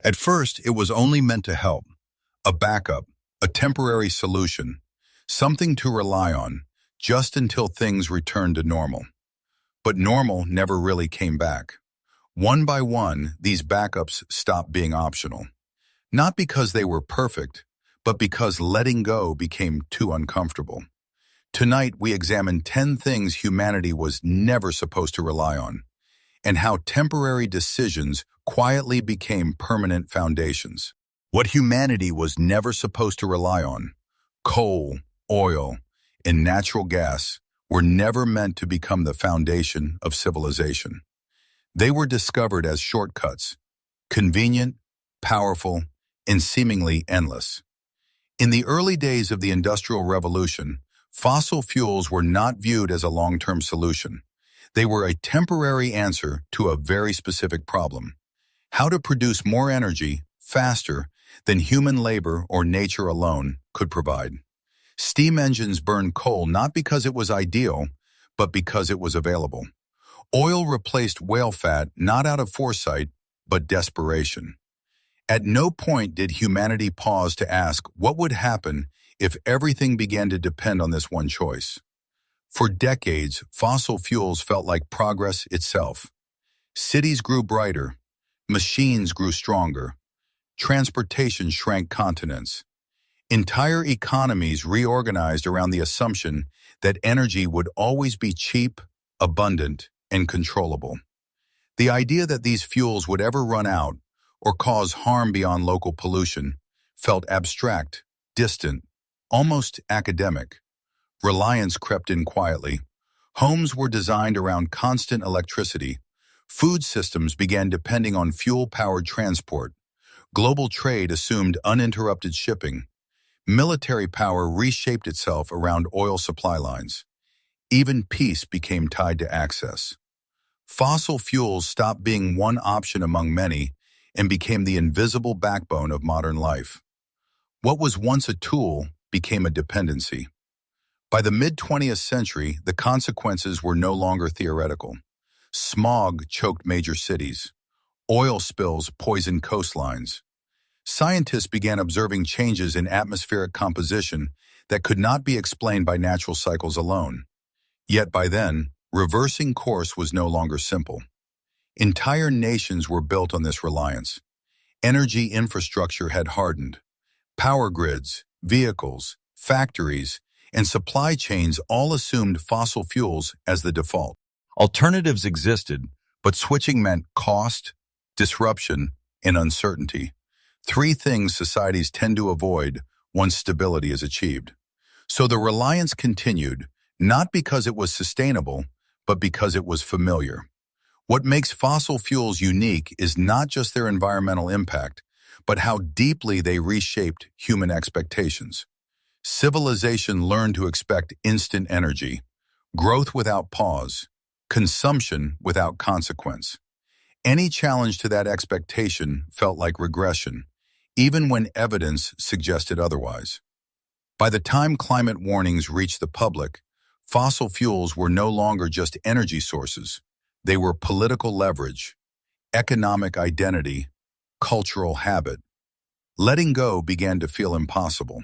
At first, it was only meant to help, a backup, a temporary solution, something to rely on, just until things returned to normal. But normal never really came back. One by one, these backups stopped being optional. Not because they were perfect, but because letting go became too uncomfortable. Tonight, we examine 10 things humanity was never supposed to rely on, and how temporary decisions quietly became permanent foundations. What humanity was never supposed to rely on, coal, oil, and natural gas, were never meant to become the foundation of civilization. They were discovered as shortcuts, convenient, powerful, and seemingly endless. In the early days of the Industrial Revolution, fossil fuels were not viewed as a long-term solution. They were a temporary answer to a very specific problem: how to produce more energy faster than human labor or nature alone could provide. Steam engines burned coal not because it was ideal, but because it was available. Oil replaced whale fat not out of foresight, but desperation. At no point did humanity pause to ask what would happen if everything began to depend on this one choice. For decades, fossil fuels felt like progress itself. Cities grew brighter, machines grew stronger, transportation shrank continents. Entire economies reorganized around the assumption that energy would always be cheap, abundant, and controllable. The idea that these fuels would ever run out or cause harm beyond local pollution felt abstract, distant, almost academic. Reliance crept in quietly. Homes were designed around constant electricity. Food systems began depending on fuel-powered transport. Global trade assumed uninterrupted shipping. Military power reshaped itself around oil supply lines. Even peace became tied to access. Fossil fuels stopped being one option among many and became the invisible backbone of modern life. What was once a tool became a dependency. By the mid-20th century, the consequences were no longer theoretical. Smog choked major cities. Oil spills poisoned coastlines. Scientists began observing changes in atmospheric composition that could not be explained by natural cycles alone. Yet by then, reversing course was no longer simple. Entire nations were built on this reliance. Energy infrastructure had hardened. Power grids, vehicles, factories, and supply chains all assumed fossil fuels as the default. Alternatives existed, but switching meant cost, disruption, and uncertainty. Three things societies tend to avoid once stability is achieved. So the reliance continued, not because it was sustainable, but because it was familiar. What makes fossil fuels unique is not just their environmental impact, but how deeply they reshaped human expectations. Civilization learned to expect instant energy, growth without pause, consumption without consequence. Any challenge to that expectation felt like regression, even when evidence suggested otherwise. By the time climate warnings reached the public, fossil fuels were no longer just energy sources. They were political leverage, economic identity, cultural habit. Letting go began to feel impossible.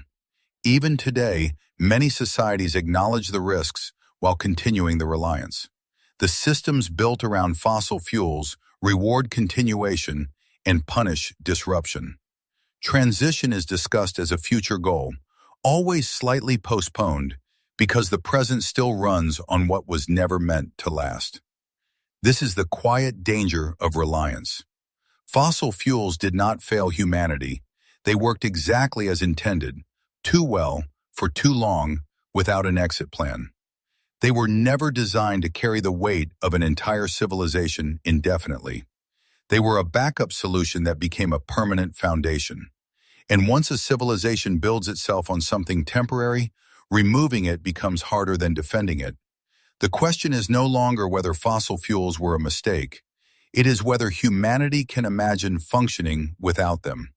Even today, many societies acknowledge the risks while continuing the reliance. The systems built around fossil fuels reward continuation and punish disruption. Transition is discussed as a future goal, always slightly postponed, because the present still runs on what was never meant to last. This is the quiet danger of reliance. Fossil fuels did not fail humanity. They worked exactly as intended, too well, for too long, without an exit plan. They were never designed to carry the weight of an entire civilization indefinitely. They were a backup solution that became a permanent foundation. And once a civilization builds itself on something temporary, removing it becomes harder than defending it. The question is no longer whether fossil fuels were a mistake. It is whether humanity can imagine functioning without them,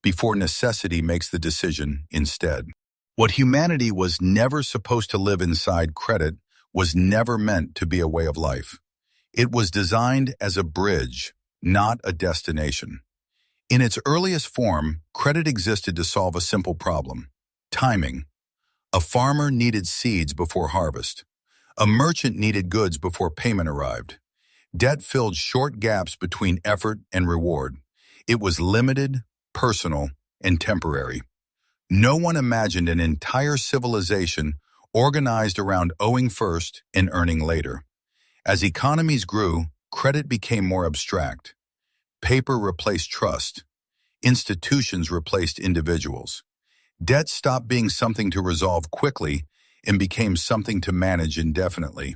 before necessity makes the decision instead. What humanity was never supposed to live inside credit was never meant to be a way of life. It was designed as a bridge, not a destination. In its earliest form, credit existed to solve a simple problem: timing. A farmer needed seeds before harvest. A merchant needed goods before payment arrived. Debt filled short gaps between effort and reward. It was limited, personal, and temporary. No one imagined an entire civilization organized around owing first and earning later. As economies grew, credit became more abstract. Paper replaced trust. Institutions replaced individuals. Debt stopped being something to resolve quickly and became something to manage indefinitely.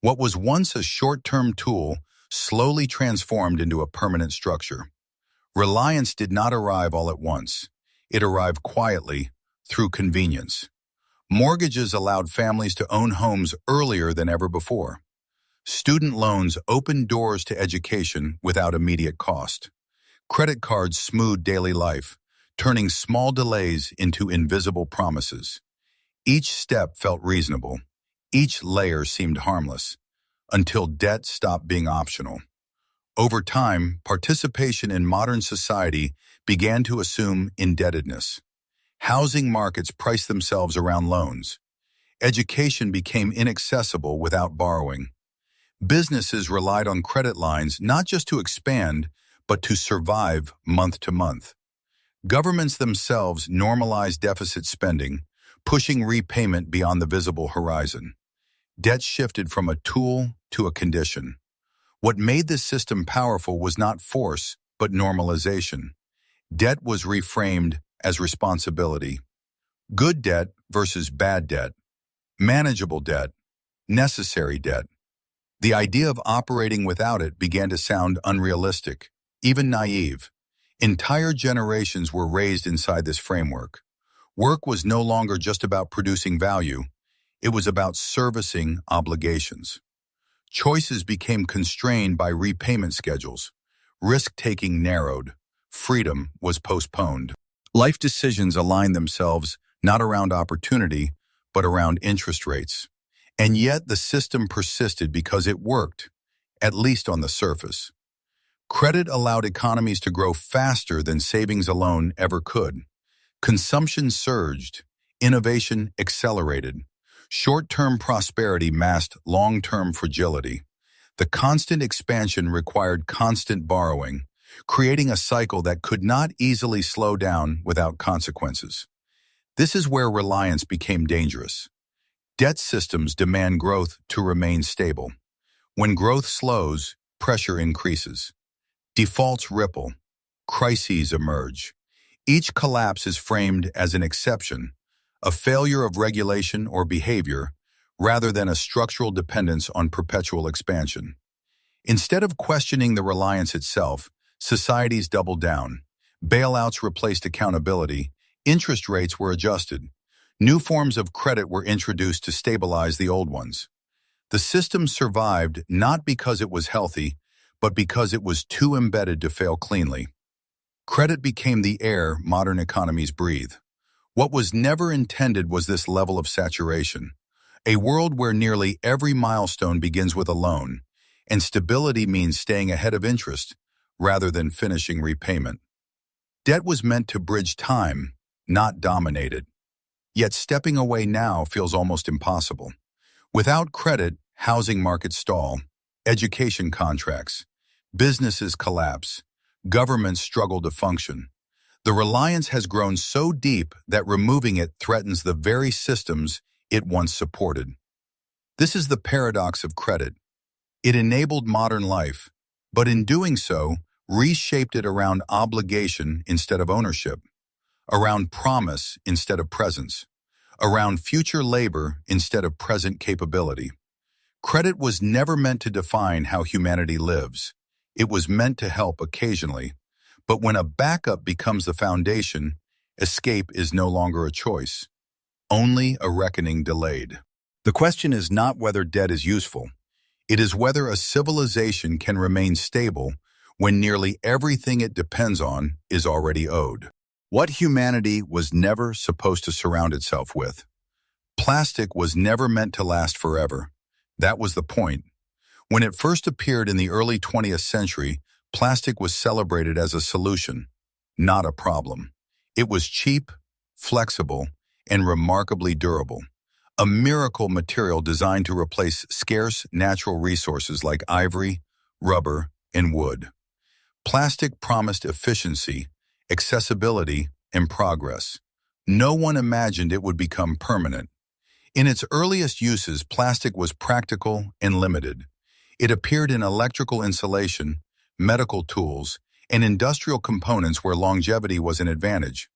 What was once a short-term tool slowly transformed into a permanent structure. Reliance did not arrive all at once. It arrived quietly, through convenience. Mortgages allowed families to own homes earlier than ever before. Student loans opened doors to education without immediate cost. Credit cards smoothed daily life, turning small delays into invisible promises. Each step felt reasonable. Each layer seemed harmless, until debt stopped being optional. Over time, participation in modern society began to assume indebtedness. Housing markets priced themselves around loans. Education became inaccessible without borrowing. Businesses relied on credit lines not just to expand, but to survive month to month. Governments themselves normalized deficit spending, pushing repayment beyond the visible horizon. Debt shifted from a tool to a condition. What made this system powerful was not force, but normalization. Debt was reframed as responsibility. Good debt versus bad debt. Manageable debt. Necessary debt. The idea of operating without it began to sound unrealistic, even naive. Entire generations were raised inside this framework. Work was no longer just about producing value. It was about servicing obligations. Choices became constrained by repayment schedules. Risk-taking narrowed. Freedom was postponed. Life decisions aligned themselves not around opportunity, but around interest rates. And yet the system persisted because it worked, at least on the surface. Credit allowed economies to grow faster than savings alone ever could. Consumption surged. Innovation accelerated. Short-term prosperity masked long-term fragility. The constant expansion required constant borrowing, creating a cycle that could not easily slow down without consequences. This is where reliance became dangerous. Debt systems demand growth to remain stable. When growth slows, pressure increases. Defaults ripple. Crises emerge. Each collapse is framed as an exception, a failure of regulation or behavior, rather than a structural dependence on perpetual expansion. Instead of questioning the reliance itself, societies doubled down. Bailouts replaced accountability. Interest rates were adjusted. New forms of credit were introduced to stabilize the old ones. The system survived not because it was healthy, but because it was too embedded to fail cleanly. Credit became the air modern economies breathe. What was never intended was this level of saturation, a world where nearly every milestone begins with a loan, and stability means staying ahead of interest rather than finishing repayment. Debt was meant to bridge time, not dominate it. Yet stepping away now feels almost impossible. Without credit, housing markets stall, education contracts, businesses collapse, governments struggle to function. The reliance has grown so deep that removing it threatens the very systems it once supported. This is the paradox of credit. It enabled modern life, but in doing so, reshaped it around obligation instead of ownership, around promise instead of presence, around future labor instead of present capability. Credit was never meant to define how humanity lives. It was meant to help occasionally. But when a backup becomes the foundation, escape is no longer a choice, only a reckoning delayed. The question is not whether debt is useful. It is whether a civilization can remain stable when nearly everything it depends on is already owed. What humanity was never supposed to surround itself with. Plastic was never meant to last forever. That was the point. When it first appeared in the early 20th century, plastic was celebrated as a solution, not a problem. It was cheap, flexible, and remarkably durable. A miracle material designed to replace scarce natural resources like ivory, rubber, and wood. Plastic promised efficiency, accessibility, and progress. No one imagined it would become permanent. In its earliest uses, plastic was practical and limited. It appeared in electrical insulation, medical tools, and industrial components where longevity was an advantage.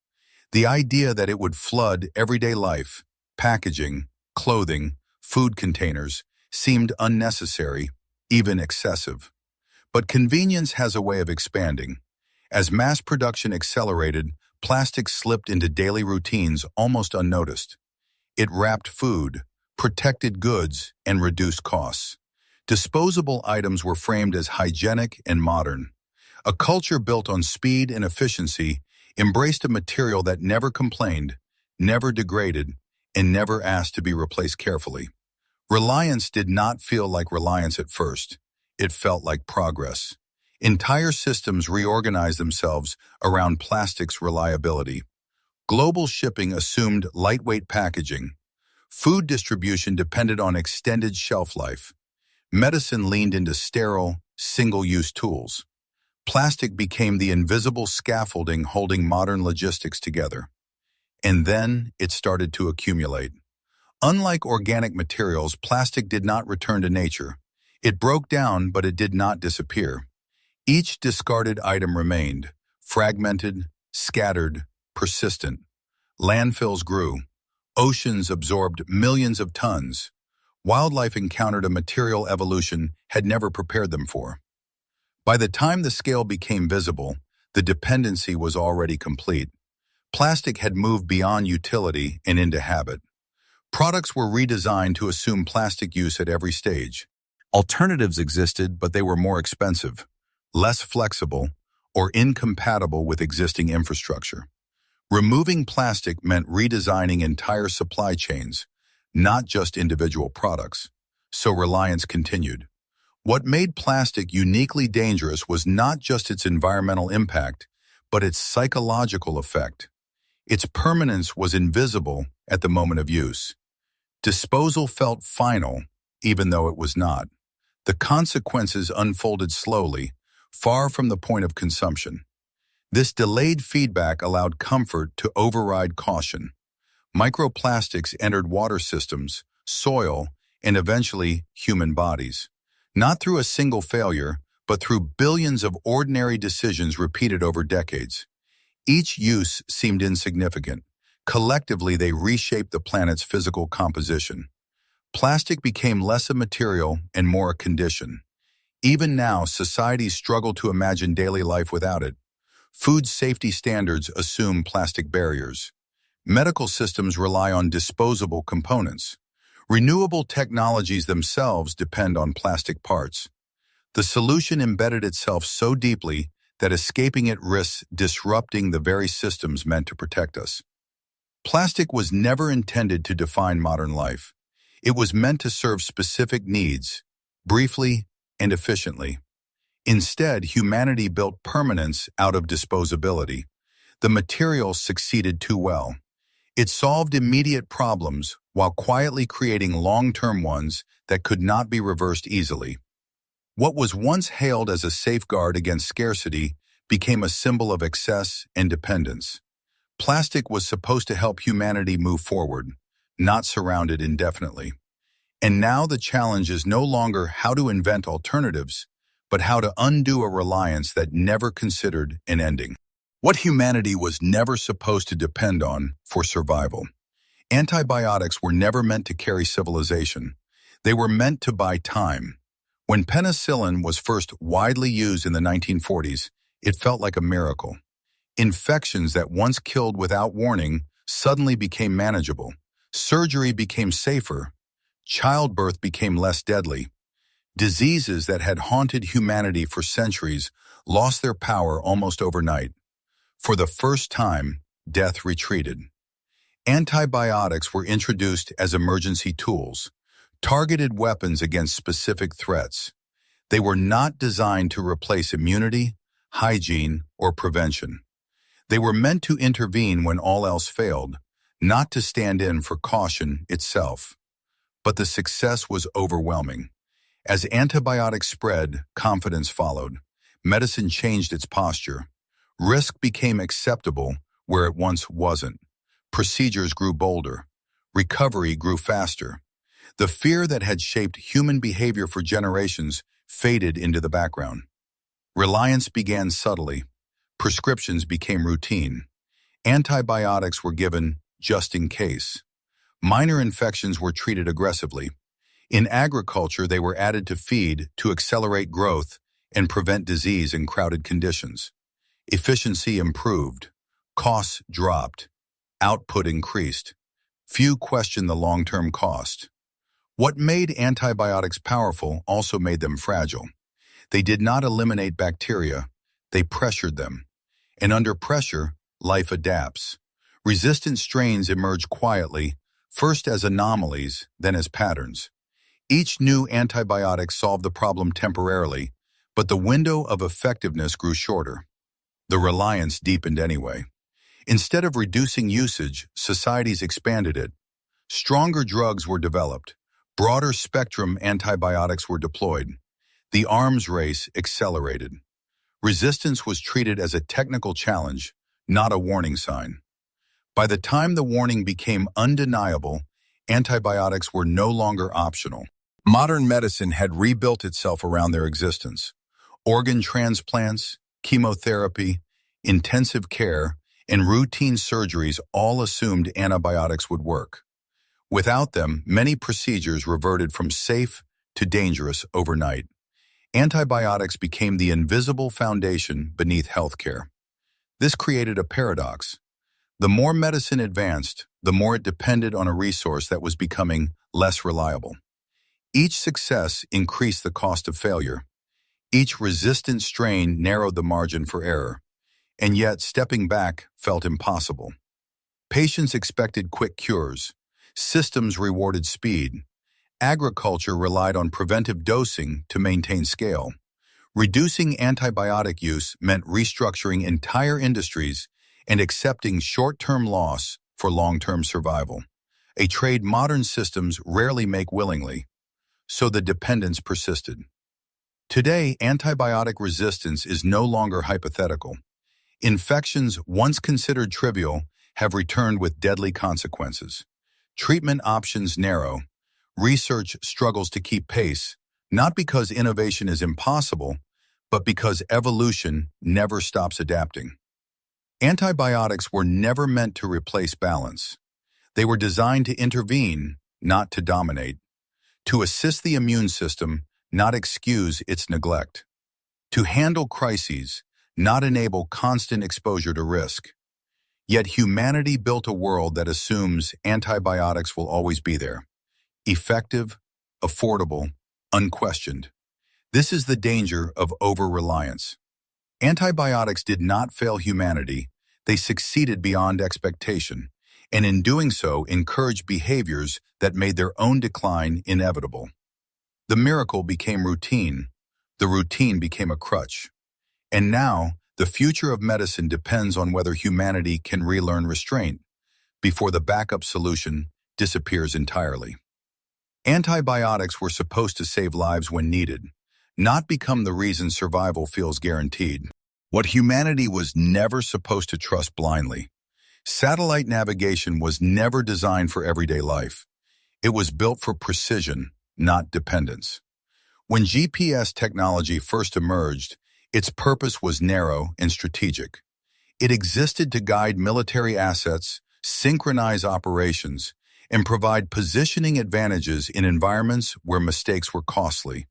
The idea that it would flood everyday life, packaging, clothing, food containers, seemed unnecessary, even excessive. But convenience has a way of expanding. As mass production accelerated, plastic slipped into daily routines almost unnoticed. It wrapped food, protected goods, and reduced costs. Disposable items were framed as hygienic and modern. A culture built on speed and efficiency embraced a material that never complained, never degraded, and never asked to be replaced carefully. Reliance did not feel like reliance at first. It felt like progress. Entire systems reorganized themselves around plastic's reliability. Global shipping assumed lightweight packaging. Food distribution depended on extended shelf life. Medicine leaned into sterile, single-use tools. Plastic became the invisible scaffolding holding modern logistics together. And then it started to accumulate. Unlike organic materials, plastic did not return to nature. It broke down, but it did not disappear. Each discarded item remained, fragmented, scattered, persistent. Landfills grew. Oceans absorbed millions of tons. Wildlife encountered a material evolution had never prepared them for. By the time the scale became visible, the dependency was already complete. Plastic had moved beyond utility and into habit. Products were redesigned to assume plastic use at every stage. Alternatives existed, but they were more expensive, less flexible, or incompatible with existing infrastructure. Removing plastic meant redesigning entire supply chains, not just individual products. So reliance continued. What made plastic uniquely dangerous was not just its environmental impact, but its psychological effect. Its permanence was invisible at the moment of use. Disposal felt final, even though it was not. The consequences unfolded slowly, far from the point of consumption. This delayed feedback allowed comfort to override caution. Microplastics entered water systems, soil, and eventually human bodies. Not through a single failure, but through billions of ordinary decisions repeated over decades. Each use seemed insignificant. Collectively, they reshaped the planet's physical composition. Plastic became less a material and more a condition. Even now, societies struggle to imagine daily life without it. Food safety standards assume plastic barriers. Medical systems rely on disposable components. Renewable technologies themselves depend on plastic parts. The solution embedded itself so deeply that escaping it risks disrupting the very systems meant to protect us. Plastic was never intended to define modern life. It was meant to serve specific needs, briefly and efficiently. Instead, humanity built permanence out of disposability. The material succeeded too well. It solved immediate problems while quietly creating long-term ones that could not be reversed easily. What was once hailed as a safeguard against scarcity became a symbol of excess and dependence. Plastic was supposed to help humanity move forward, not surround it indefinitely. And now the challenge is no longer how to invent alternatives, but how to undo a reliance that never considered an ending. What humanity was never supposed to depend on for survival. Antibiotics were never meant to carry civilization. They were meant to buy time. When penicillin was first widely used in the 1940s, it felt like a miracle. Infections that once killed without warning suddenly became manageable. Surgery became safer. Childbirth became less deadly. Diseases that had haunted humanity for centuries lost their power almost overnight. For the first time, death retreated. Antibiotics were introduced as emergency tools, targeted weapons against specific threats. They were not designed to replace immunity, hygiene, or prevention. They were meant to intervene when all else failed, not to stand in for caution itself. But the success was overwhelming. As antibiotics spread, confidence followed. Medicine changed its posture. Risk became acceptable where it once wasn't. Procedures grew bolder. Recovery grew faster. The fear that had shaped human behavior for generations faded into the background. Reliance began subtly. Prescriptions became routine. Antibiotics were given just in case. Minor infections were treated aggressively. In agriculture, they were added to feed to accelerate growth and prevent disease in crowded conditions. Efficiency improved. Costs dropped. Output increased. Few questioned the long-term cost. What made antibiotics powerful also made them fragile. They did not eliminate bacteria, they pressured them. And under pressure, life adapts. Resistant strains emerge quietly, first as anomalies, then as patterns. Each new antibiotic solved the problem temporarily, but the window of effectiveness grew shorter. The reliance deepened anyway. Instead of reducing usage, societies expanded it. Stronger drugs were developed. Broader spectrum antibiotics were deployed. The arms race accelerated. Resistance was treated as a technical challenge, not a warning sign. By the time the warning became undeniable, antibiotics were no longer optional. Modern medicine had rebuilt itself around their existence. Organ transplants, chemotherapy, intensive care, and routine surgeries all assumed antibiotics would work. Without them, many procedures reverted from safe to dangerous overnight. Antibiotics became the invisible foundation beneath healthcare. This created a paradox. The more medicine advanced, the more it depended on a resource that was becoming less reliable. Each success increased the cost of failure. Each resistant strain narrowed the margin for error. And yet, stepping back felt impossible. Patients expected quick cures. Systems rewarded speed. Agriculture relied on preventive dosing to maintain scale. Reducing antibiotic use meant restructuring entire industries and accepting short-term loss for long-term survival, a trade modern systems rarely make willingly. So the dependence persisted. Today, antibiotic resistance is no longer hypothetical. Infections once considered trivial have returned with deadly consequences. Treatment options narrow. Research struggles to keep pace, not because innovation is impossible, but because evolution never stops adapting. Antibiotics were never meant to replace balance. They were designed to intervene, not to dominate. To assist the immune system, not excuse its neglect. To handle crises, not enable constant exposure to risk. Yet humanity built a world that assumes antibiotics will always be there. Effective, affordable, unquestioned. This is the danger of over-reliance. Antibiotics did not fail humanity, they succeeded beyond expectation, and in doing so encouraged behaviors that made their own decline inevitable. The miracle became routine, the routine became a crutch. And now, the future of medicine depends on whether humanity can relearn restraint before the backup solution disappears entirely. Antibiotics were supposed to save lives when needed, not become the reason survival feels guaranteed. What humanity was never supposed to trust blindly. Satellite navigation was never designed for everyday life. It was built for precision, not dependence. When GPS technology first emerged, its purpose was narrow and strategic. It existed to guide military assets, synchronize operations, and provide positioning advantages in environments where mistakes were costly.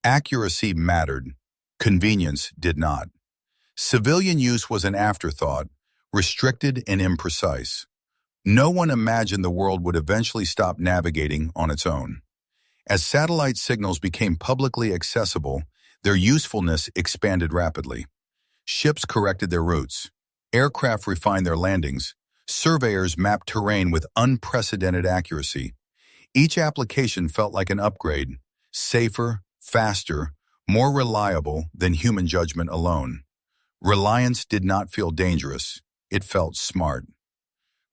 Accuracy mattered. Convenience did not. Civilian use was an afterthought, restricted and imprecise. No one imagined the world would eventually stop navigating on its own. As satellite signals became publicly accessible, their usefulness expanded rapidly. Ships corrected their routes. Aircraft refined their landings. Surveyors mapped terrain with unprecedented accuracy. Each application felt like an upgrade, safer, faster, more reliable than human judgment alone. Reliance did not feel dangerous. it felt smart.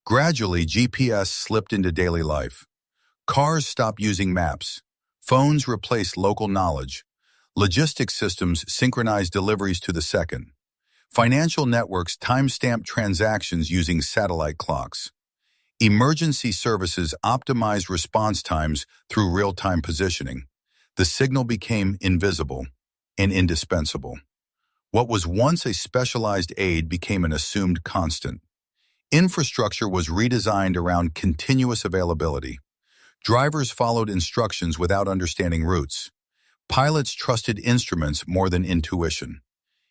Gradually, GPS slipped into daily life. Cars stopped using maps. Phones replaced local knowledge. Logistics systems synchronized deliveries to the second. Financial networks time-stamped transactions using satellite clocks. Emergency services optimized response times through real-time positioning. The signal became invisible and indispensable. What was once a specialized aid became an assumed constant. Infrastructure was redesigned around continuous availability. Drivers followed instructions without understanding routes. Pilots trusted instruments more than intuition.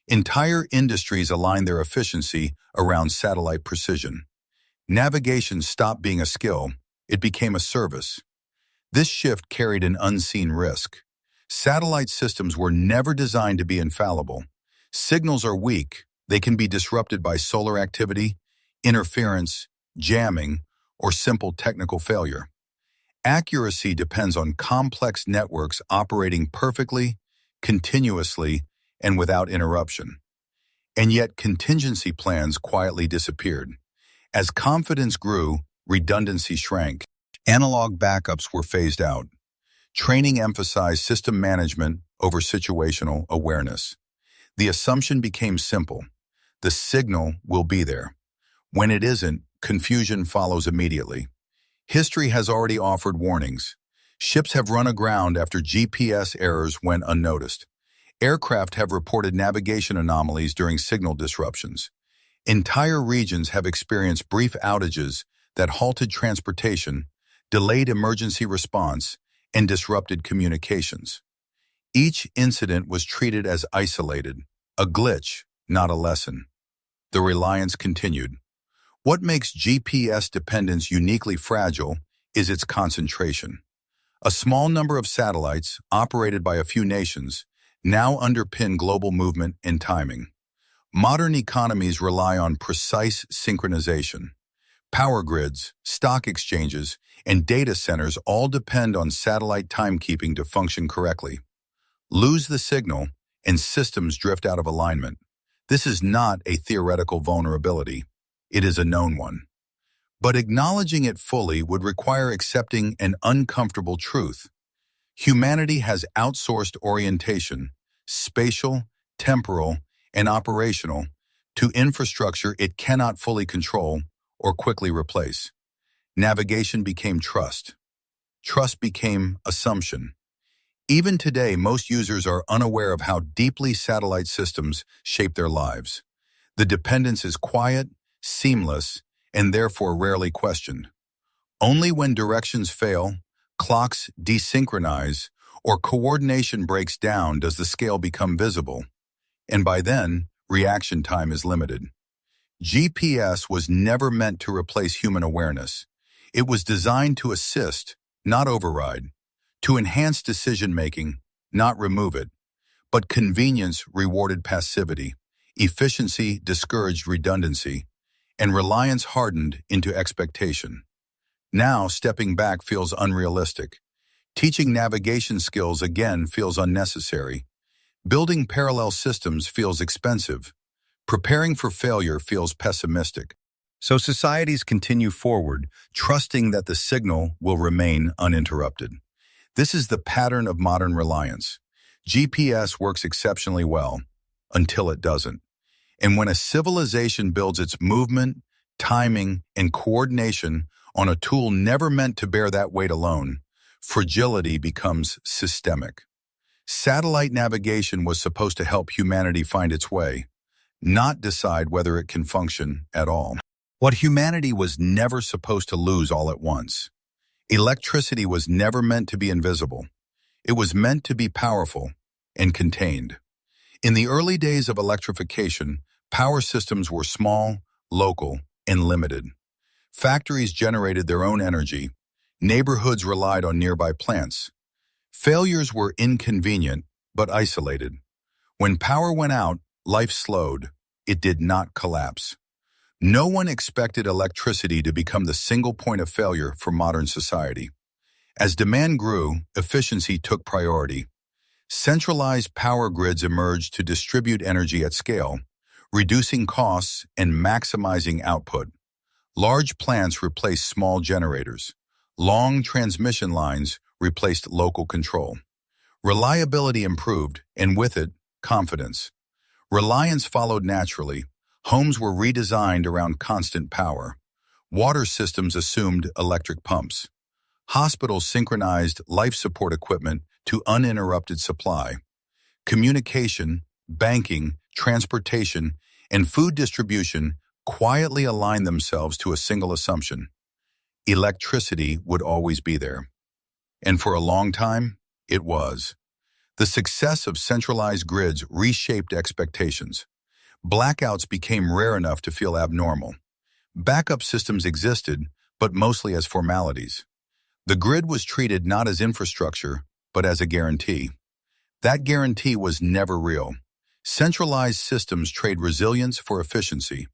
Entire industries aligned their efficiency around satellite precision. Navigation stopped being a skill, it became a service. This shift carried an unseen risk. Satellite systems were never designed to be infallible. Signals are weak, they can be disrupted by solar activity, interference, jamming, or simple technical failure. Accuracy depends on complex networks operating perfectly, continuously, and without interruption. And yet contingency plans quietly disappeared. As confidence grew, redundancy shrank. Analog backups were phased out. Training emphasized system management over situational awareness. The assumption became simple. The signal will be there. When it isn't, confusion follows immediately. History has already offered warnings. Ships have run aground after GPS errors went unnoticed. Aircraft have reported navigation anomalies during signal disruptions. Entire regions have experienced brief outages that halted transportation, delayed emergency response, and disrupted communications. Each incident was treated as isolated, a glitch, not a lesson. The reliance continued. What makes GPS dependence uniquely fragile is its concentration. A small number of satellites, operated by a few nations, now underpin global movement and timing. Modern economies rely on precise synchronization. Power grids, stock exchanges, and data centers all depend on satellite timekeeping to function correctly. Lose the signal, and systems drift out of alignment. This is not a theoretical vulnerability. It is a known one. But acknowledging it fully would require accepting an uncomfortable truth. Humanity has outsourced orientation, spatial, temporal, and operational, to infrastructure it cannot fully control or quickly replace. Navigation became trust. Trust became assumption. Even today, most users are unaware of how deeply satellite systems shape their lives. The dependence is quiet, seamless, and therefore rarely questioned. Only when directions fail, clocks desynchronize, or coordination breaks down does the scale become visible. And by then, reaction time is limited. GPS was never meant to replace human awareness. It was designed to assist, not override, to enhance decision-making, not remove it. But convenience rewarded passivity, efficiency discouraged redundancy, and reliance hardened into expectation. Now, stepping back feels unrealistic. Teaching navigation skills again feels unnecessary. Building parallel systems feels expensive. Preparing for failure feels pessimistic. So societies continue forward, trusting that the signal will remain uninterrupted. This is the pattern of modern reliance. GPS works exceptionally well, until it doesn't. And when a civilization builds its movement, timing, and coordination on a tool never meant to bear that weight alone, fragility becomes systemic. Satellite navigation was supposed to help humanity find its way, not decide whether it can function at all. What humanity was never supposed to lose all at once. Electricity was never meant to be invisible. It was meant to be powerful and contained. In the early days of electrification, power systems were small, local, and limited. Factories generated their own energy. Neighborhoods relied on nearby plants. Failures were inconvenient, but isolated. When power went out, life slowed. It did not collapse. No one expected electricity to become the single point of failure for modern society. As demand grew, efficiency took priority. Centralized power grids emerged to distribute energy at scale. reducing costs and maximizing output. Large plants replaced small generators. Long transmission lines replaced local control. Reliability improved, and with it, confidence. Reliance followed naturally. Homes were redesigned around constant power. Water systems assumed electric pumps. Hospitals synchronized life support equipment to uninterrupted supply. Communication, banking, transportation, and food distribution quietly aligned themselves to a single assumption: electricity would always be there. And for a long time, it was. The success of centralized grids reshaped expectations. Blackouts became rare enough to feel abnormal. Backup systems existed, but mostly as formalities. The grid was treated not as infrastructure, but as a guarantee. That guarantee was never real. Centralized systems trade resilience for efficiency.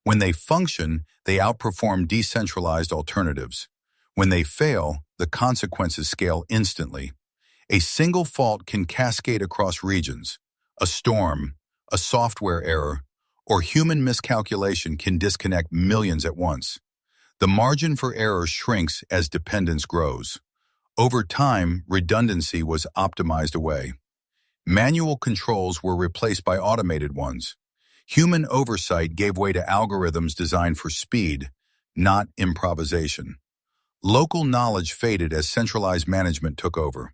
When they function, they outperform decentralized alternatives. When they fail, the consequences scale instantly. A single fault can cascade across regions. A storm, a software error, or human miscalculation can disconnect millions at once. The margin for error shrinks as dependence grows. Over time, redundancy was optimized away. Manual controls were replaced by automated ones. Human oversight gave way to algorithms designed for speed, not improvisation. Local knowledge faded as centralized management took over.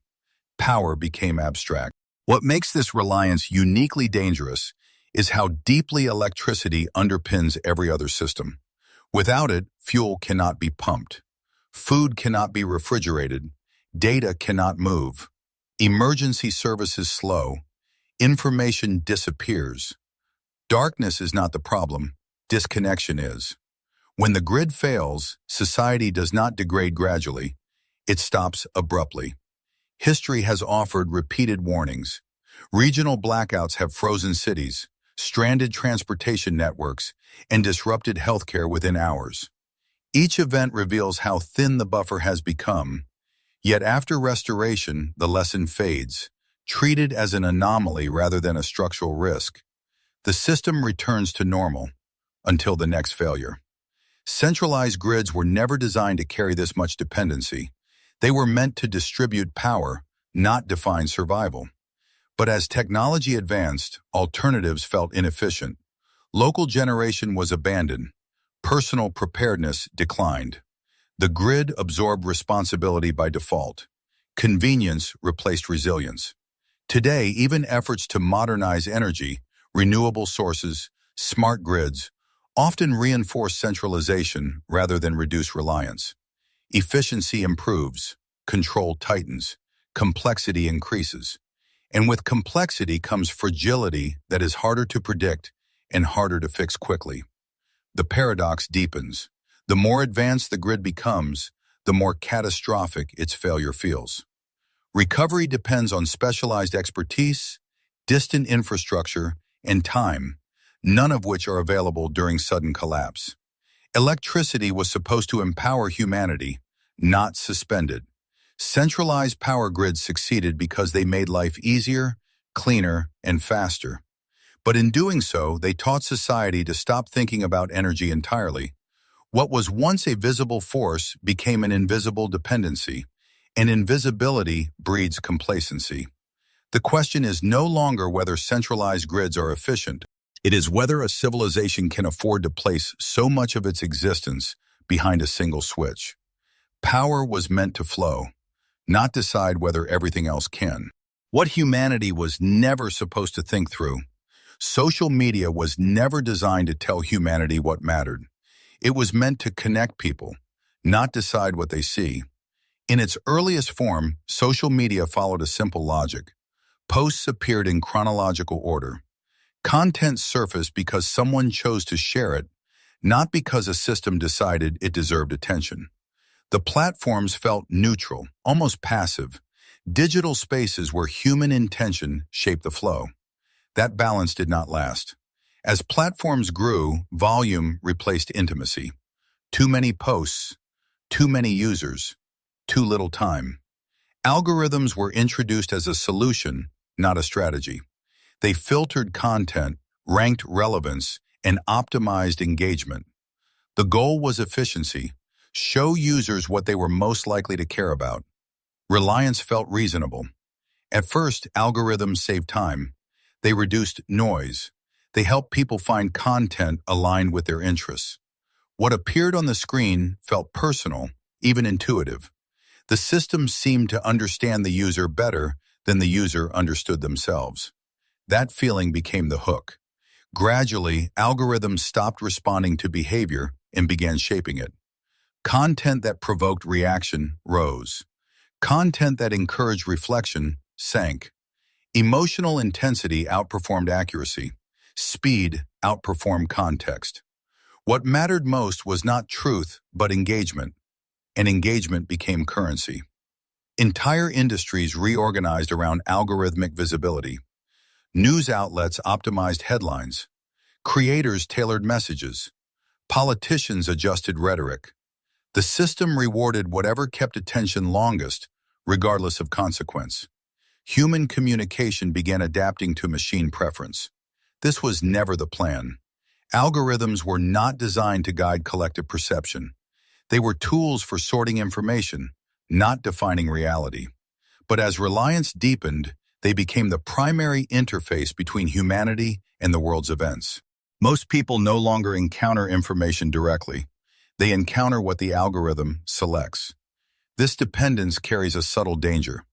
Power became abstract. What makes this reliance uniquely dangerous is how deeply electricity underpins every other system. Without it, fuel cannot be pumped. Food cannot be refrigerated. Data cannot move. Emergency services slow. Information disappears. Darkness is not the problem. Disconnection is. When the grid fails, society does not degrade gradually. It stops abruptly. History has offered repeated warnings. Regional blackouts have frozen cities, stranded transportation networks, and disrupted healthcare within hours. Each event reveals how thin the buffer has become. Yet after restoration, the lesson fades, treated as an anomaly rather than a structural risk. The system returns to normal until the next failure. Centralized grids were never designed to carry this much dependency. They were meant to distribute power, not define survival. But as technology advanced, alternatives felt inefficient. Local generation was abandoned. Personal preparedness declined. The grid absorbed responsibility by default. Convenience replaced resilience. Today, even efforts to modernize energy, renewable sources, smart grids, often reinforce centralization rather than reduce reliance. Efficiency improves, control tightens, complexity increases. And with complexity comes fragility that is harder to predict and harder to fix quickly. The paradox deepens. The more advanced the grid becomes, the more catastrophic its failure feels. Recovery depends on specialized expertise, distant infrastructure, and time, none of which are available during sudden collapse. Electricity was supposed to empower humanity, not suspend it. Centralized power grids succeeded because they made life easier, cleaner, and faster. But in doing so, they taught society to stop thinking about energy entirely. What was once a visible force became an invisible dependency, and invisibility breeds complacency. The question is no longer whether centralized grids are efficient. It is whether a civilization can afford to place so much of its existence behind a single switch. Power was meant to flow, not decide whether everything else can. What humanity was never supposed to think through. Social media was never designed to tell humanity what mattered. It was meant to connect people, not decide what they see. In its earliest form, social media followed a simple logic. Posts appeared in chronological order. Content surfaced because someone chose to share it, not because a system decided it deserved attention. The platforms felt neutral, almost passive, digital spaces where human intention shaped the flow. That balance did not last. As platforms grew, volume replaced intimacy. Too many posts, too many users, too little time. Algorithms were introduced as a solution, not a strategy. They filtered content, ranked relevance, and optimized engagement. The goal was efficiency. Show users what they were most likely to care about. Reliance felt reasonable. At first, algorithms saved time. They reduced noise. They helped people find content aligned with their interests. What appeared on the screen felt personal, even intuitive. The system seemed to understand the user better than the user understood themselves. That feeling became the hook. Gradually, algorithms stopped responding to behavior and began shaping it. Content that provoked reaction rose. Content that encouraged reflection sank. Emotional intensity outperformed accuracy. Speed outperformed context. What mattered most was not truth, but engagement, and engagement became currency. Entire industries reorganized around algorithmic visibility. News outlets optimized headlines. Creators tailored messages. Politicians adjusted rhetoric. The system rewarded whatever kept attention longest, regardless of consequence. Human communication began adapting to machine preference. This was never the plan. Algorithms were not designed to guide collective perception. They were tools for sorting information, not defining reality. But as reliance deepened, they became the primary interface between humanity and the world's events. Most people no longer encounter information directly. They encounter what the algorithm selects. This dependence carries a subtle danger.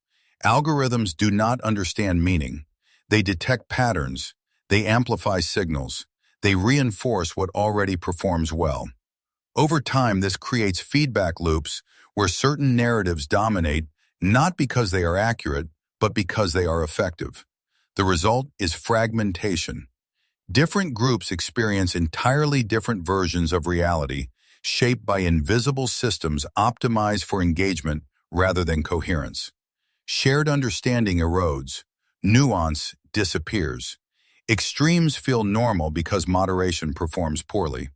Algorithms do not understand meaning. They detect patterns. They amplify signals. They reinforce what already performs well. Over time, this creates feedback loops where certain narratives dominate not because they are accurate, but because they are effective. The result is fragmentation. Different groups experience entirely different versions of reality, shaped by invisible systems optimized for engagement rather than coherence. Shared understanding erodes. Nuance disappears. Extremes feel normal because moderation performs poorly.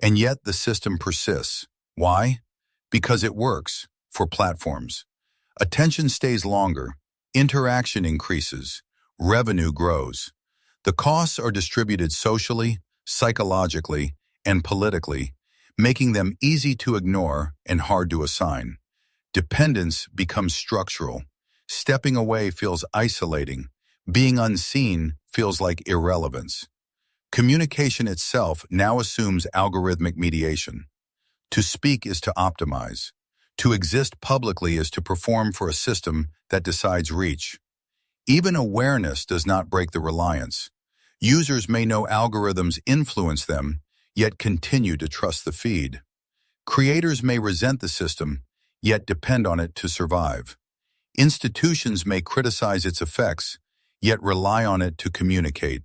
And yet the system persists. Why? Because it works for platforms. Attention stays longer. Interaction increases. Revenue grows. The costs are distributed socially, psychologically, and politically, making them easy to ignore and hard to assign. Dependence becomes structural. Stepping away feels isolating. Being unseen feels like irrelevance. Communication itself now assumes algorithmic mediation. To speak is to optimize. To exist publicly is to perform for a system that decides reach. Even awareness does not break the reliance. Users may know algorithms influence them, yet continue to trust the feed. Creators may resent the system, yet depend on it to survive. Institutions may criticize its effects, yet rely on it to communicate.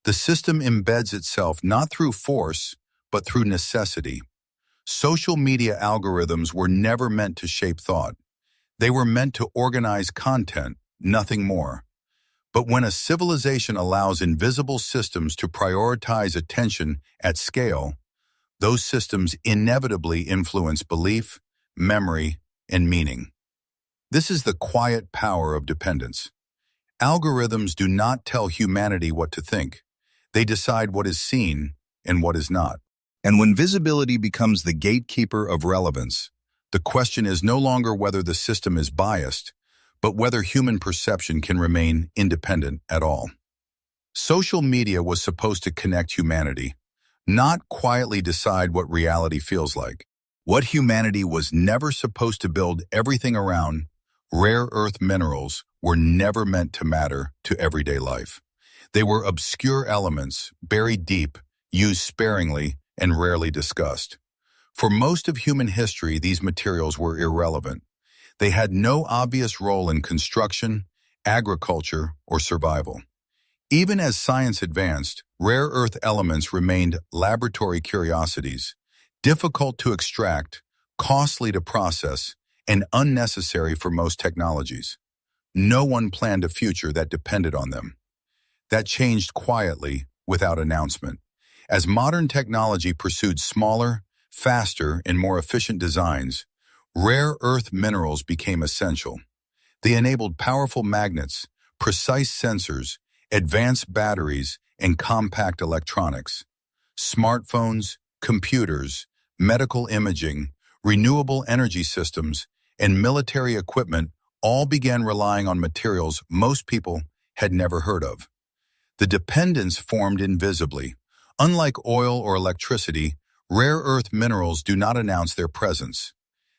The system embeds itself not through force, but through necessity. Social media algorithms were never meant to shape thought. They were meant to organize content, nothing more. But when a civilization allows invisible systems to prioritize attention at scale, those systems inevitably influence belief, memory, and meaning. This is the quiet power of dependence. Algorithms do not tell humanity what to think. They decide what is seen and what is not. And when visibility becomes the gatekeeper of relevance, the question is no longer whether the system is biased, but whether human perception can remain independent at all. Social media was supposed to connect humanity, not quietly decide what reality feels like. What humanity was never supposed to build everything around, rare earth minerals were never meant to matter to everyday life. They were obscure elements, buried deep, used sparingly, and rarely discussed. For most of human history, these materials were irrelevant. They had no obvious role in construction, agriculture, or survival. Even as science advanced, rare earth elements remained laboratory curiosities, difficult to extract, costly to process, and unnecessary for most technologies. No one planned a future that depended on them. That changed quietly, without announcement. As modern technology pursued smaller, faster, and more efficient designs, rare earth minerals became essential. They enabled powerful magnets, precise sensors, advanced batteries, and compact electronics. Smartphones, computers, medical imaging, renewable energy systems, and military equipment all began relying on materials most people had never heard of. The dependence formed invisibly. Unlike oil or electricity, rare earth minerals do not announce their presence.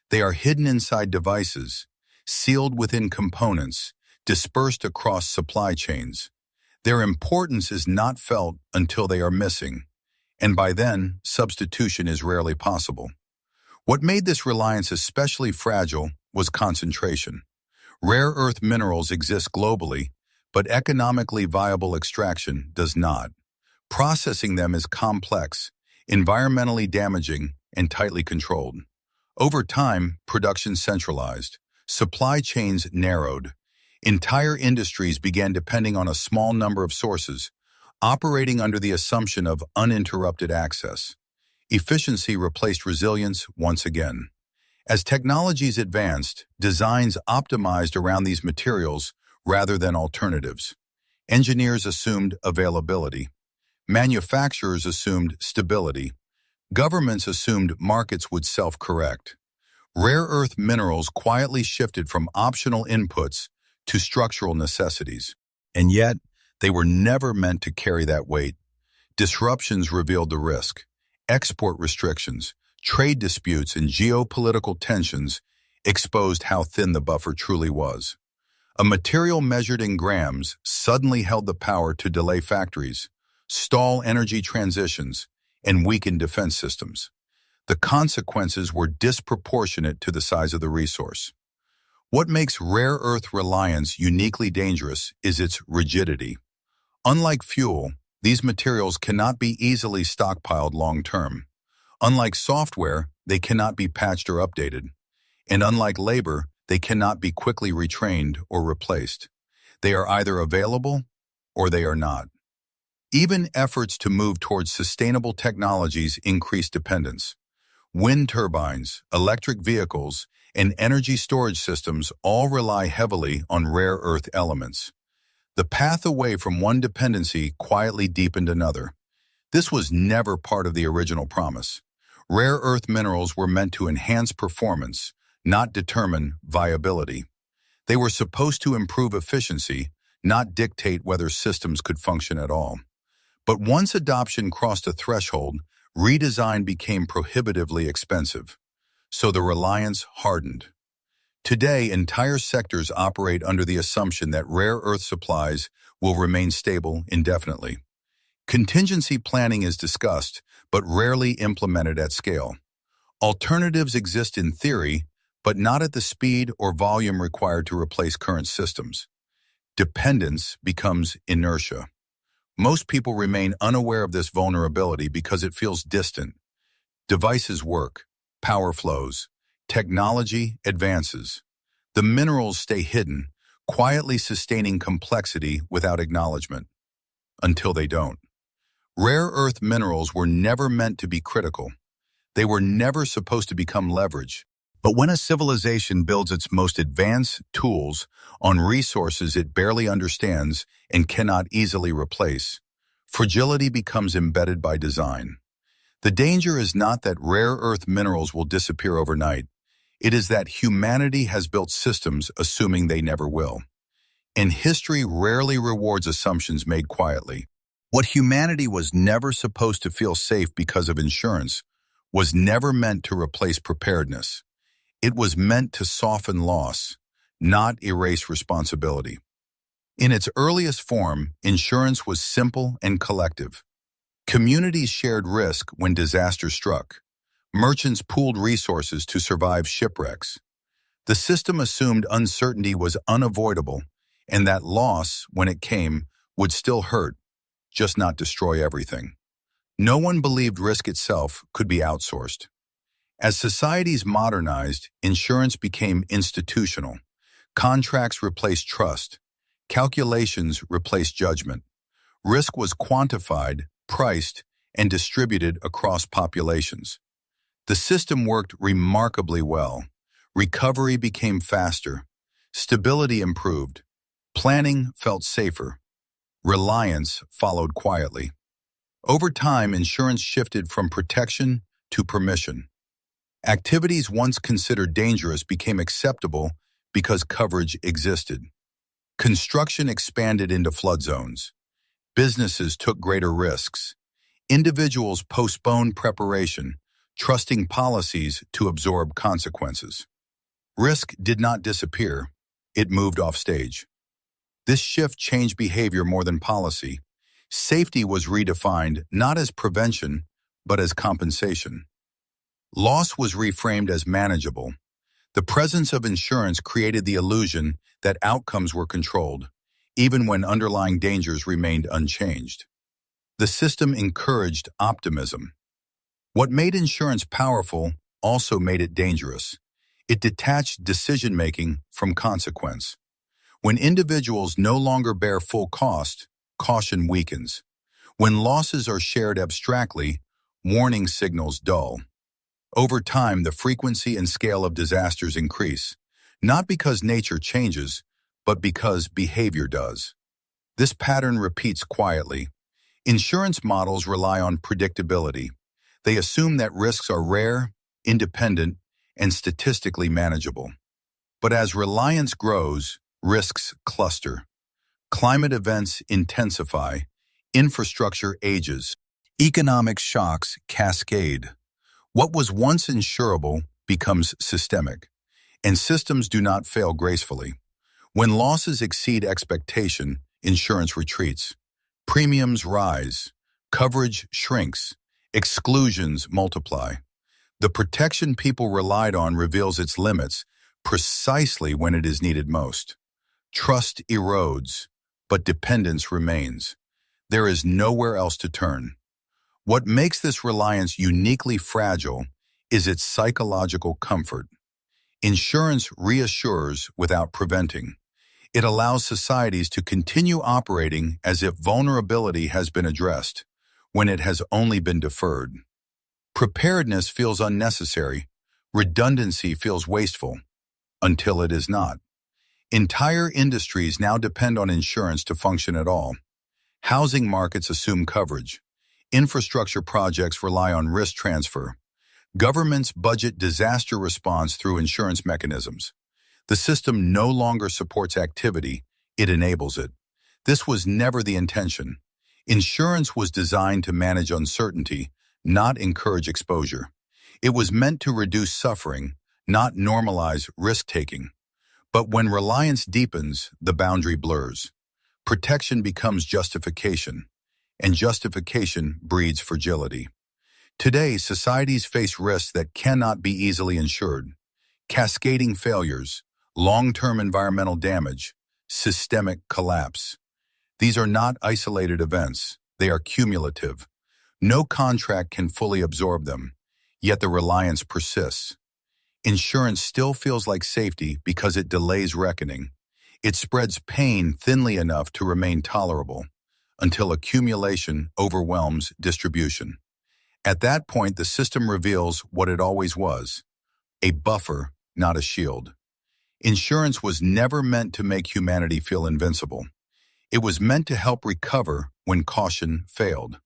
They are hidden inside devices, sealed within components, dispersed across supply chains. Their importance is not felt until they are missing, and by then, substitution is rarely possible. What made this reliance especially fragile was concentration. Rare earth minerals exist globally, but economically viable extraction does not. Processing them is complex, environmentally damaging, and tightly controlled. Over time, production centralized, supply chains narrowed. Entire industries began depending on a small number of sources, operating under the assumption of uninterrupted access. Efficiency replaced resilience once again. As technologies advanced, designs optimized around these materials rather than alternatives. Engineers assumed availability. Manufacturers assumed stability. Governments assumed markets would self-correct. Rare earth minerals quietly shifted from optional inputs to structural necessities. And yet, they were never meant to carry that weight. Disruptions revealed the risk. Export restrictions, trade disputes, and geopolitical tensions exposed how thin the buffer truly was. A material measured in grams suddenly held the power to delay factories, stall energy transitions, and weaken defense systems. The consequences were disproportionate to the size of the resource. What makes rare earth reliance uniquely dangerous is its rigidity. Unlike fuel, these materials cannot be easily stockpiled long-term. Unlike software, they cannot be patched or updated. And unlike labor, they cannot be quickly retrained or replaced. They are either available or they are not. Even efforts to move towards sustainable technologies increase dependence. Wind turbines, electric vehicles, and energy storage systems all rely heavily on rare earth elements. The path away from one dependency quietly deepened another. This was never part of the original promise. Rare earth minerals were meant to enhance performance, not determine viability. They were supposed to improve efficiency, not dictate whether systems could function at all. But once adoption crossed a threshold, redesign became prohibitively expensive. So the reliance hardened. Today, entire sectors operate under the assumption that rare earth supplies will remain stable indefinitely. Contingency planning is discussed, but rarely implemented at scale. Alternatives exist in theory, but not at the speed or volume required to replace current systems. Dependence becomes inertia. Most people remain unaware of this vulnerability because it feels distant. Devices work, power flows, technology advances. The minerals stay hidden, quietly sustaining complexity without acknowledgement. Until they don't. Rare earth minerals were never meant to be critical. They were never supposed to become leverage. But when a civilization builds its most advanced tools on resources it barely understands and cannot easily replace, fragility becomes embedded by design. The danger is not that rare earth minerals will disappear overnight. It is that humanity has built systems assuming they never will. And history rarely rewards assumptions made quietly. What humanity was never supposed to feel safe because of insurance was never meant to replace preparedness. It was meant to soften loss, not erase responsibility. In its earliest form, insurance was simple and collective. Communities shared risk when disaster struck. Merchants pooled resources to survive shipwrecks. The system assumed uncertainty was unavoidable and that loss, when it came, would still hurt, just not destroy everything. No one believed risk itself could be outsourced. As societies modernized, insurance became institutional. Contracts replaced trust. Calculations replaced judgment. Risk was quantified, priced, and distributed across populations. The system worked remarkably well. Recovery became faster. Stability improved. Planning felt safer. Reliance followed quietly. Over time, insurance shifted from protection to permission. Activities once considered dangerous became acceptable because coverage existed. Construction expanded into flood zones. Businesses took greater risks. Individuals postponed preparation, trusting policies to absorb consequences. Risk did not disappear, it moved off stage. This shift changed behavior more than policy. Safety was redefined not as prevention, but as compensation. Loss was reframed as manageable. The presence of insurance created the illusion that outcomes were controlled, even when underlying dangers remained unchanged. The system encouraged optimism. What made insurance powerful also made it dangerous. It detached decision-making from consequence. When individuals no longer bear full cost, caution weakens. When losses are shared abstractly, warning signals dull. Over time, the frequency and scale of disasters increase, not because nature changes, but because behavior does. This pattern repeats quietly. Insurance models rely on predictability. They assume that risks are rare, independent, and statistically manageable. But as reliance grows, risks cluster. Climate events intensify. Infrastructure ages. Economic shocks cascade. What was once insurable becomes systemic, and systems do not fail gracefully. When losses exceed expectation, insurance retreats. Premiums rise, coverage shrinks, exclusions multiply. The protection people relied on reveals its limits precisely when it is needed most. Trust erodes, but dependence remains. There is nowhere else to turn. What makes this reliance uniquely fragile is its psychological comfort. Insurance reassures without preventing. It allows societies to continue operating as if vulnerability has been addressed, when it has only been deferred. Preparedness feels unnecessary. Redundancy feels wasteful, until it is not. Entire industries now depend on insurance to function at all. Housing markets assume coverage. Infrastructure projects rely on risk transfer. Governments budget disaster response through insurance mechanisms. The system no longer supports activity, it enables it. This was never the intention. Insurance was designed to manage uncertainty, not encourage exposure. It was meant to reduce suffering, not normalize risk-taking. But when reliance deepens, the boundary blurs. Protection becomes justification, and justification breeds fragility. Today, societies face risks that cannot be easily insured. Cascading failures, long-term environmental damage, systemic collapse. These are not isolated events, they are cumulative. No contract can fully absorb them, yet the reliance persists. Insurance still feels like safety because it delays reckoning. It spreads pain thinly enough to remain tolerable, until accumulation overwhelms distribution. At that point, the system reveals what it always was: a buffer, not a shield. Insurance was never meant to make humanity feel invincible. It was meant to help recover when caution failed.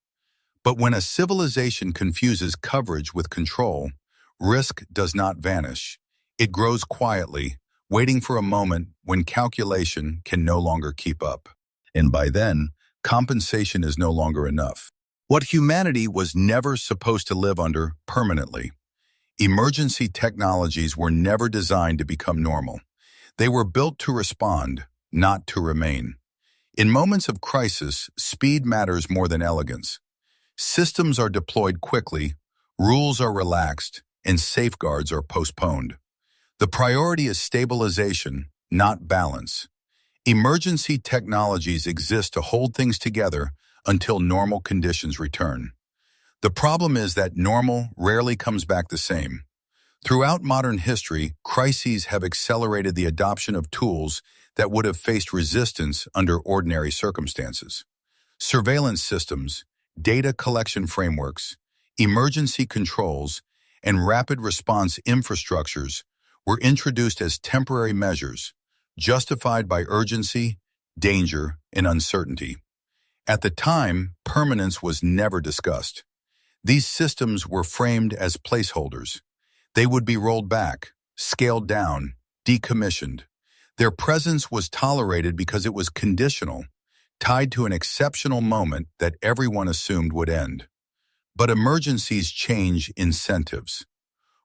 But when a civilization confuses coverage with control, risk does not vanish. It grows quietly, waiting for a moment when calculation can no longer keep up. And by then, compensation is no longer enough. What humanity was never supposed to live under permanently. Emergency technologies were never designed to become normal. They were built to respond, not to remain. In moments of crisis, speed matters more than elegance. Systems are deployed quickly, rules are relaxed, and safeguards are postponed. The priority is stabilization, not balance. Emergency technologies exist to hold things together until normal conditions return. The problem is that normal rarely comes back the same. Throughout modern history, crises have accelerated the adoption of tools that would have faced resistance under ordinary circumstances. Surveillance systems, data collection frameworks, emergency controls, and rapid response infrastructures were introduced as temporary measures, justified by urgency, danger, and uncertainty. At the time, permanence was never discussed. These systems were framed as placeholders. They would be rolled back, scaled down, decommissioned. Their presence was tolerated because it was conditional, tied to an exceptional moment that everyone assumed would end. But emergencies change incentives.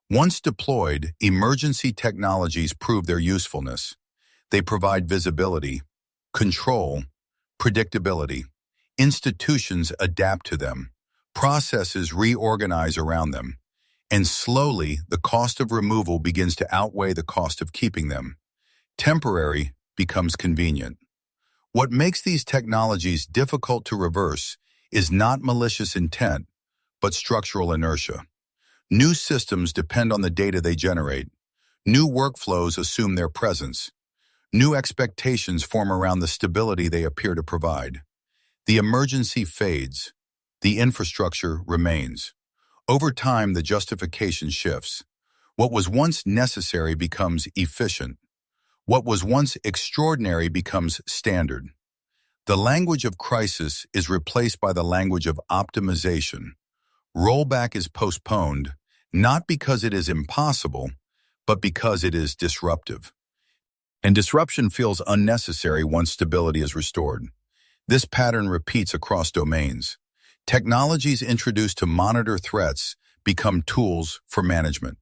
Once deployed, emergency technologies prove their usefulness. They provide visibility, control, predictability. Institutions adapt to them. Processes reorganize around them. And slowly, the cost of removal begins to outweigh the cost of keeping them. Temporary becomes convenient. What makes these technologies difficult to reverse is not malicious intent, but structural inertia. New systems depend on the data they generate. New workflows assume their presence. New expectations form around the stability they appear to provide. The emergency fades. The infrastructure remains. Over time, the justification shifts. What was once necessary becomes efficient. What was once extraordinary becomes standard. The language of crisis is replaced by the language of optimization. Rollback is postponed, not because it is impossible, but because it is disruptive. And disruption feels unnecessary once stability is restored. This pattern repeats across domains. Technologies introduced to monitor threats become tools for management.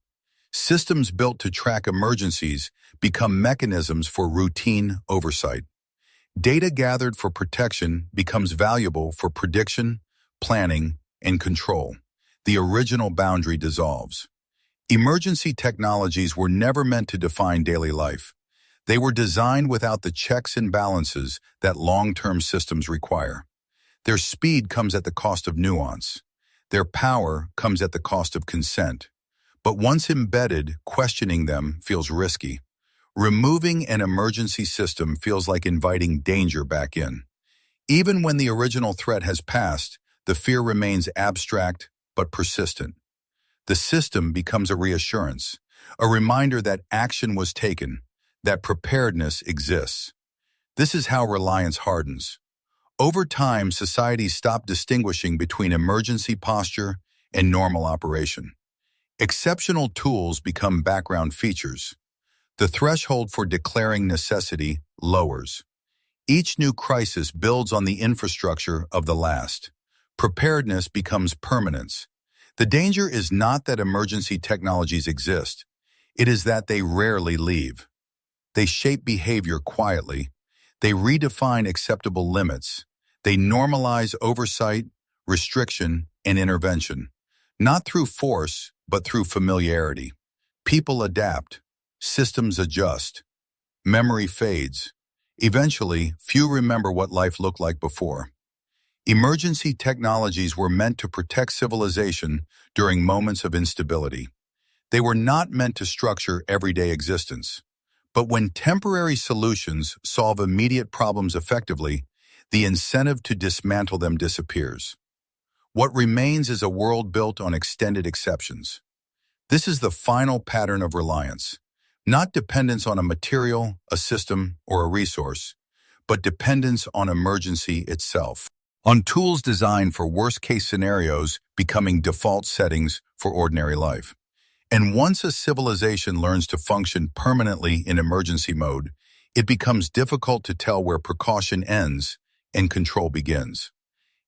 Systems built to track emergencies become mechanisms for routine oversight. Data gathered for protection becomes valuable for prediction, planning, and control. The original boundary dissolves. Emergency technologies were never meant to define daily life. They were designed without the checks and balances that long-term systems require. Their speed comes at the cost of nuance. Their power comes at the cost of consent. But once embedded, questioning them feels risky. Removing an emergency system feels like inviting danger back in. Even when the original threat has passed, the fear remains abstract but persistent. The system becomes a reassurance, a reminder that action was taken, that preparedness exists. This is how reliance hardens. Over time, societies stop distinguishing between emergency posture and normal operation. Exceptional tools become background features. The threshold for declaring necessity lowers. Each new crisis builds on the infrastructure of the last. Preparedness becomes permanence. The danger is not that emergency technologies exist. It is that they rarely leave. They shape behavior quietly. They redefine acceptable limits. They normalize oversight, restriction, and intervention, not through force, but through familiarity. People adapt. Systems adjust. Memory fades. Eventually, few remember what life looked like before. Emergency technologies were meant to protect civilization during moments of instability. They were not meant to structure everyday existence. But when temporary solutions solve immediate problems effectively, the incentive to dismantle them disappears. What remains is a world built on extended exceptions. This is the final pattern of reliance, not dependence on a material, a system, or a resource, but dependence on emergency itself, on tools designed for worst-case scenarios becoming default settings for ordinary life. And once a civilization learns to function permanently in emergency mode, it becomes difficult to tell where precaution ends and control begins.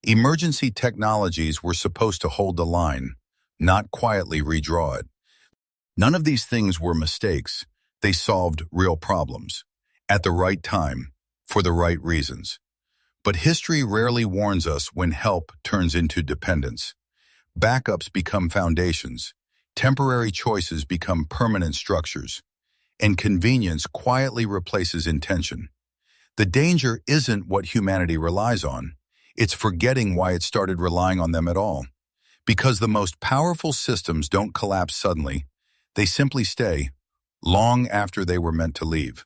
Emergency technologies were supposed to hold the line, not quietly redraw it. None of these things were mistakes. They solved real problems, at the right time, for the right reasons. But history rarely warns us when help turns into dependence. Backups become foundations. Temporary choices become permanent structures, and convenience quietly replaces intention. The danger isn't what humanity relies on. It's forgetting why it started relying on them at all. Because the most powerful systems don't collapse suddenly. They simply stay, long after they were meant to leave.